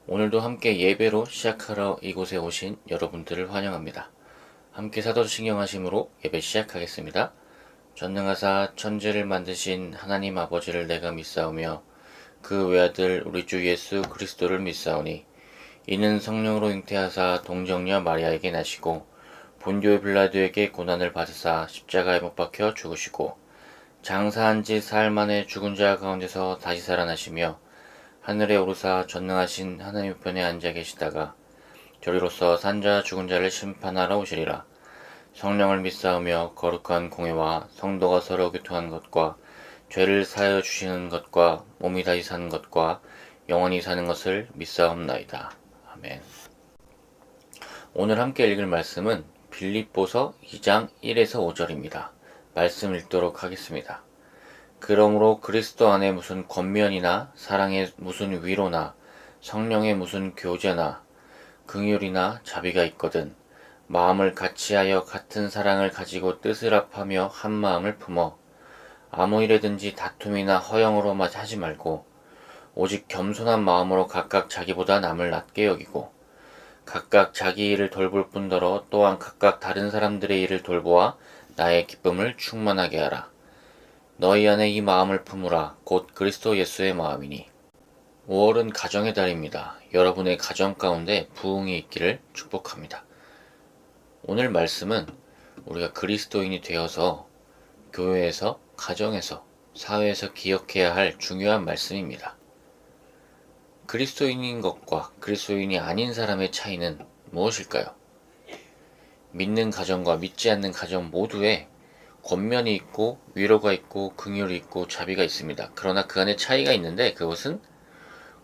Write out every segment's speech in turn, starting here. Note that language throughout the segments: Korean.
오늘도 함께 예배로 시작하러 이곳에 오신 여러분들을 환영합니다. 함께 사도신경 하심으로 예배 시작하겠습니다. 전능하사 천지를 만드신 하나님 아버지를 내가 믿사오며 그 외아들 우리 주 예수 그리스도를 믿사오니 이는 성령으로 잉태하사 동정녀 마리아에게 나시고 본디오 빌라도에게 고난을 받으사 십자가에 못 박혀 죽으시고 장사한 지 사흘 만에 죽은 자 가운데서 다시 살아나시며 하늘에 오르사 전능하신 하나님 우편에 앉아 계시다가 저리로서 산자 죽은 자를 심판하러 오시리라. 성령을 믿사오며 거룩한 공회와 성도가 서로 교통한 것과 죄를 사하여 주시는 것과 몸이 다시 사는 것과 영원히 사는 것을 믿사옵나이다. 아멘. 오늘 함께 읽을 말씀은 빌립보서 2장 1에서 5절입니다. 말씀 읽도록 하겠습니다. 그러므로 그리스도 안에 무슨 권면이나 사랑의 무슨 위로나 성령의 무슨 교제나 긍휼이나 자비가 있거든 마음을 같이하여 같은 사랑을 가지고 뜻을 합하며 한 마음을 품어 아무 일에든지 다툼이나 허영으로만 하지 말고 오직 겸손한 마음으로 각각 자기보다 남을 낮게 여기고 각각 자기 일을 돌볼 뿐더러 또한 각각 다른 사람들의 일을 돌보아 나의 기쁨을 충만하게 하라. 너희 안에 이 마음을 품으라. 곧 그리스도 예수의 마음이니. 5월은 가정의 달입니다. 여러분의 가정 가운데 부흥이 있기를 축복합니다. 오늘 말씀은 우리가 그리스도인이 되어서 교회에서, 가정에서, 사회에서 기억해야 할 중요한 말씀입니다. 그리스도인인 것과 그리스도인이 아닌 사람의 차이는 무엇일까요? 믿는 가정과 믿지 않는 가정 모두에 권면이 있고 위로가 있고 긍휼이 있고 자비가 있습니다. 그러나 그 안에 차이가 있는데 그것은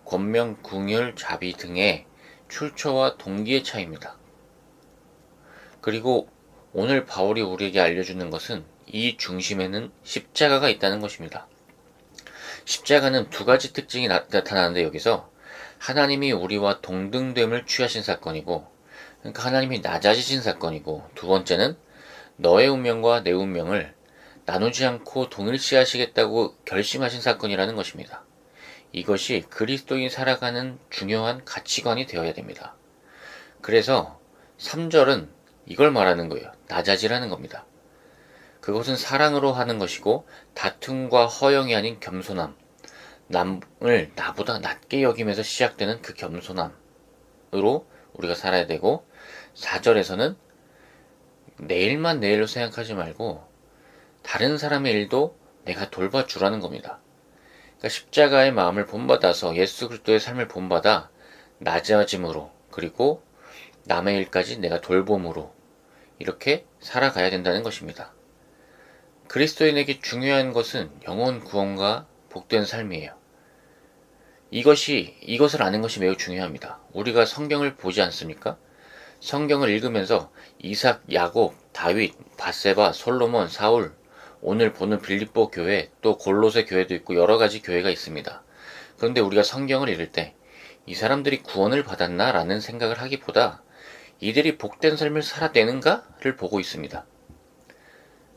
권면, 긍휼, 자비 등의 출처와 동기의 차이입니다. 그리고 오늘 바울이 우리에게 알려주는 것은 이 중심에는 십자가가 있다는 것입니다. 십자가는 두 가지 특징이 나타나는데 여기서 하나님이 우리와 동등됨을 취하신 사건이고, 그러니까 하나님이 낮아지신 사건이고, 두 번째는 너의 운명과 내 운명을 나누지 않고 동일시하시겠다고 결심하신 사건이라는 것입니다. 이것이 그리스도인 살아가는 중요한 가치관이 되어야 됩니다. 그래서 3절은 이걸 말하는 거예요. 낮아지라는 겁니다. 그것은 사랑으로 하는 것이고 다툼과 허영이 아닌 겸손함, 남을 나보다 낮게 여기면서 시작되는 그 겸손함으로 우리가 살아야 되고, 4절에서는 내 일만 내 일로 생각하지 말고 다른 사람의 일도 내가 돌봐주라는 겁니다. 그러니까 십자가의 마음을 본받아서 예수 그리스도의 삶을 본받아 낮아짐으로, 그리고 남의 일까지 내가 돌봄으로 이렇게 살아가야 된다는 것입니다. 그리스도인에게 중요한 것은 영혼 구원과 복된 삶이에요. 이것을 아는 것이 매우 중요합니다. 우리가 성경을 보지 않습니까? 성경을 읽으면서 이삭, 야곱, 다윗, 밧세바, 솔로몬, 사울, 오늘 보는 빌립보 교회, 또 골로새 교회도 있고 여러 가지 교회가 있습니다. 그런데 우리가 성경을 읽을 때 이 사람들이 구원을 받았나? 라는 생각을 하기보다 이들이 복된 삶을 살아내는가를 보고 있습니다.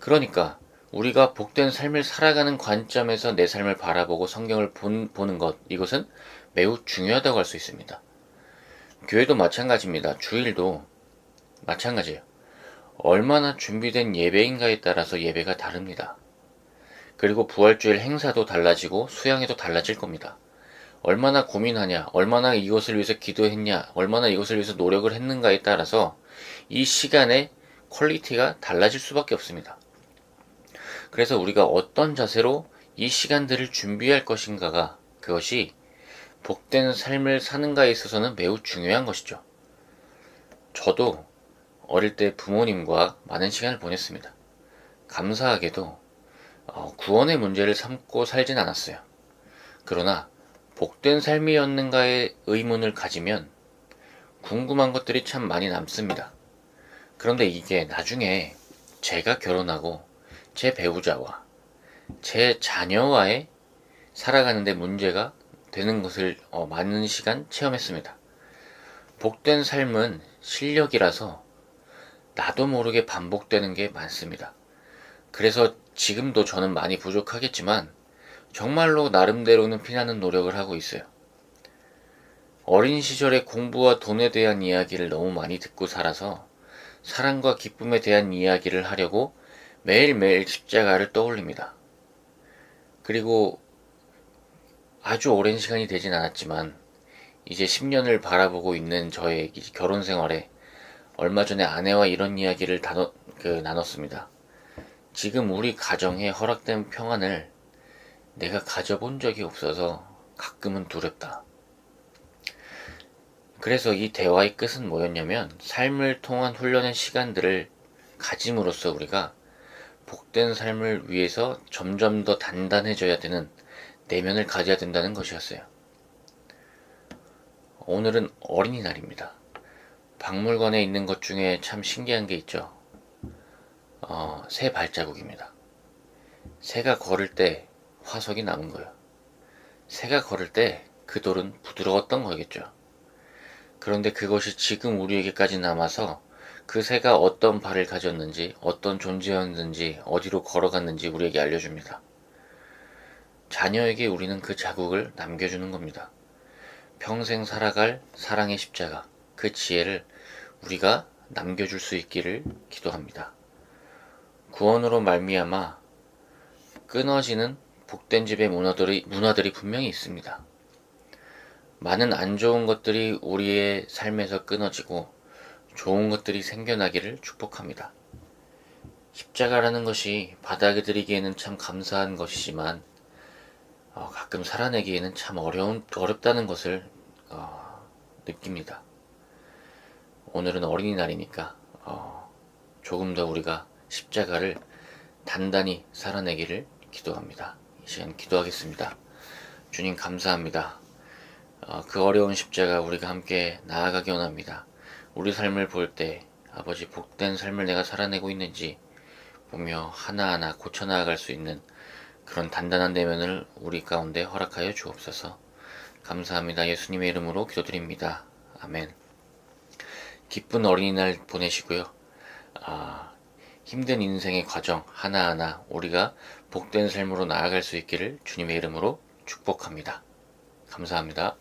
그러니까 우리가 복된 삶을 살아가는 관점에서 내 삶을 바라보고 성경을 보는 것, 이것은 매우 중요하다고 할 수 있습니다. 교회도 마찬가지입니다. 주일도 마찬가지예요. 얼마나 준비된 예배인가에 따라서 예배가 다릅니다. 그리고 부활주일 행사도 달라지고 수양회도 달라질 겁니다. 얼마나 고민하냐, 얼마나 이것을 위해서 기도했냐, 얼마나 이것을 위해서 노력을 했는가에 따라서 이 시간의 퀄리티가 달라질 수밖에 없습니다. 그래서 우리가 어떤 자세로 이 시간들을 준비할 것인가가, 그것이 복된 삶을 사는가에 있어서는 매우 중요한 것이죠. 저도 어릴 때 부모님과 많은 시간을 보냈습니다. 감사하게도 구원의 문제를 삼고 살진 않았어요. 그러나 복된 삶이었는가에 의문을 가지면 궁금한 것들이 참 많이 남습니다. 그런데 이게 나중에 제가 결혼하고 제 배우자와 제 자녀와의 살아가는데 문제가 되는 것을 많은 시간 체험했습니다. 복된 삶은 실력이라서 나도 모르게 반복되는 게 많습니다. 그래서 지금도 저는 많이 부족하겠지만 정말로 나름대로는 피나는 노력을 하고 있어요. 어린 시절에 공부와 돈에 대한 이야기를 너무 많이 듣고 살아서 사랑과 기쁨에 대한 이야기를 하려고 매일매일 십자가를 떠올립니다. 그리고 아주 오랜 시간이 되진 않았지만 이제 10년을 바라보고 있는 저의 결혼 생활에 얼마 전에 아내와 이런 이야기를 나눴습니다. 지금 우리 가정에 허락된 평안을 내가 가져본 적이 없어서 가끔은 두렵다. 그래서 이 대화의 끝은 뭐였냐면, 삶을 통한 훈련의 시간들을 가짐으로써 우리가 복된 삶을 위해서 점점 더 단단해져야 되는 내면을 가져야 된다는 것이었어요. 오늘은 어린이날입니다. 박물관에 있는 것 중에 참 신기한 게 있죠. 새 발자국입니다. 새가 걸을 때 화석이 남은 거예요. 새가 걸을 때 그 돌은 부드러웠던 거겠죠. 그런데 그것이 지금 우리에게까지 남아서 그 새가 어떤 발을 가졌는지, 어떤 존재였는지, 어디로 걸어갔는지 우리에게 알려줍니다. 자녀에게 우리는 그 자국을 남겨주는 겁니다. 평생 살아갈 사랑의 십자가, 그 지혜를 우리가 남겨줄 수 있기를 기도합니다. 구원으로 말미암아 끊어지는 복된 집의 문화들이 분명히 있습니다. 많은 안 좋은 것들이 우리의 삶에서 끊어지고 좋은 것들이 생겨나기를 축복합니다. 십자가라는 것이 받아들이기에는 참 감사한 것이지만 가끔 살아내기에는 참 어렵다는 것을 느낍니다. 오늘은 어린이날이니까 조금 더 우리가 십자가를 단단히 살아내기를 기도합니다. 이 시간 기도하겠습니다. 주님 감사합니다. 그 어려운 십자가 우리가 함께 나아가기 원합니다. 우리 삶을 볼 때 아버지 복된 삶을 내가 살아내고 있는지 보며 하나하나 고쳐나아갈 수 있는 그런 단단한 내면을 우리 가운데 허락하여 주옵소서. 감사합니다. 예수님의 이름으로 기도드립니다. 아멘. 기쁜 어린이날 보내시고요. 힘든 인생의 과정 하나하나 우리가 복된 삶으로 나아갈 수 있기를 주님의 이름으로 축복합니다. 감사합니다.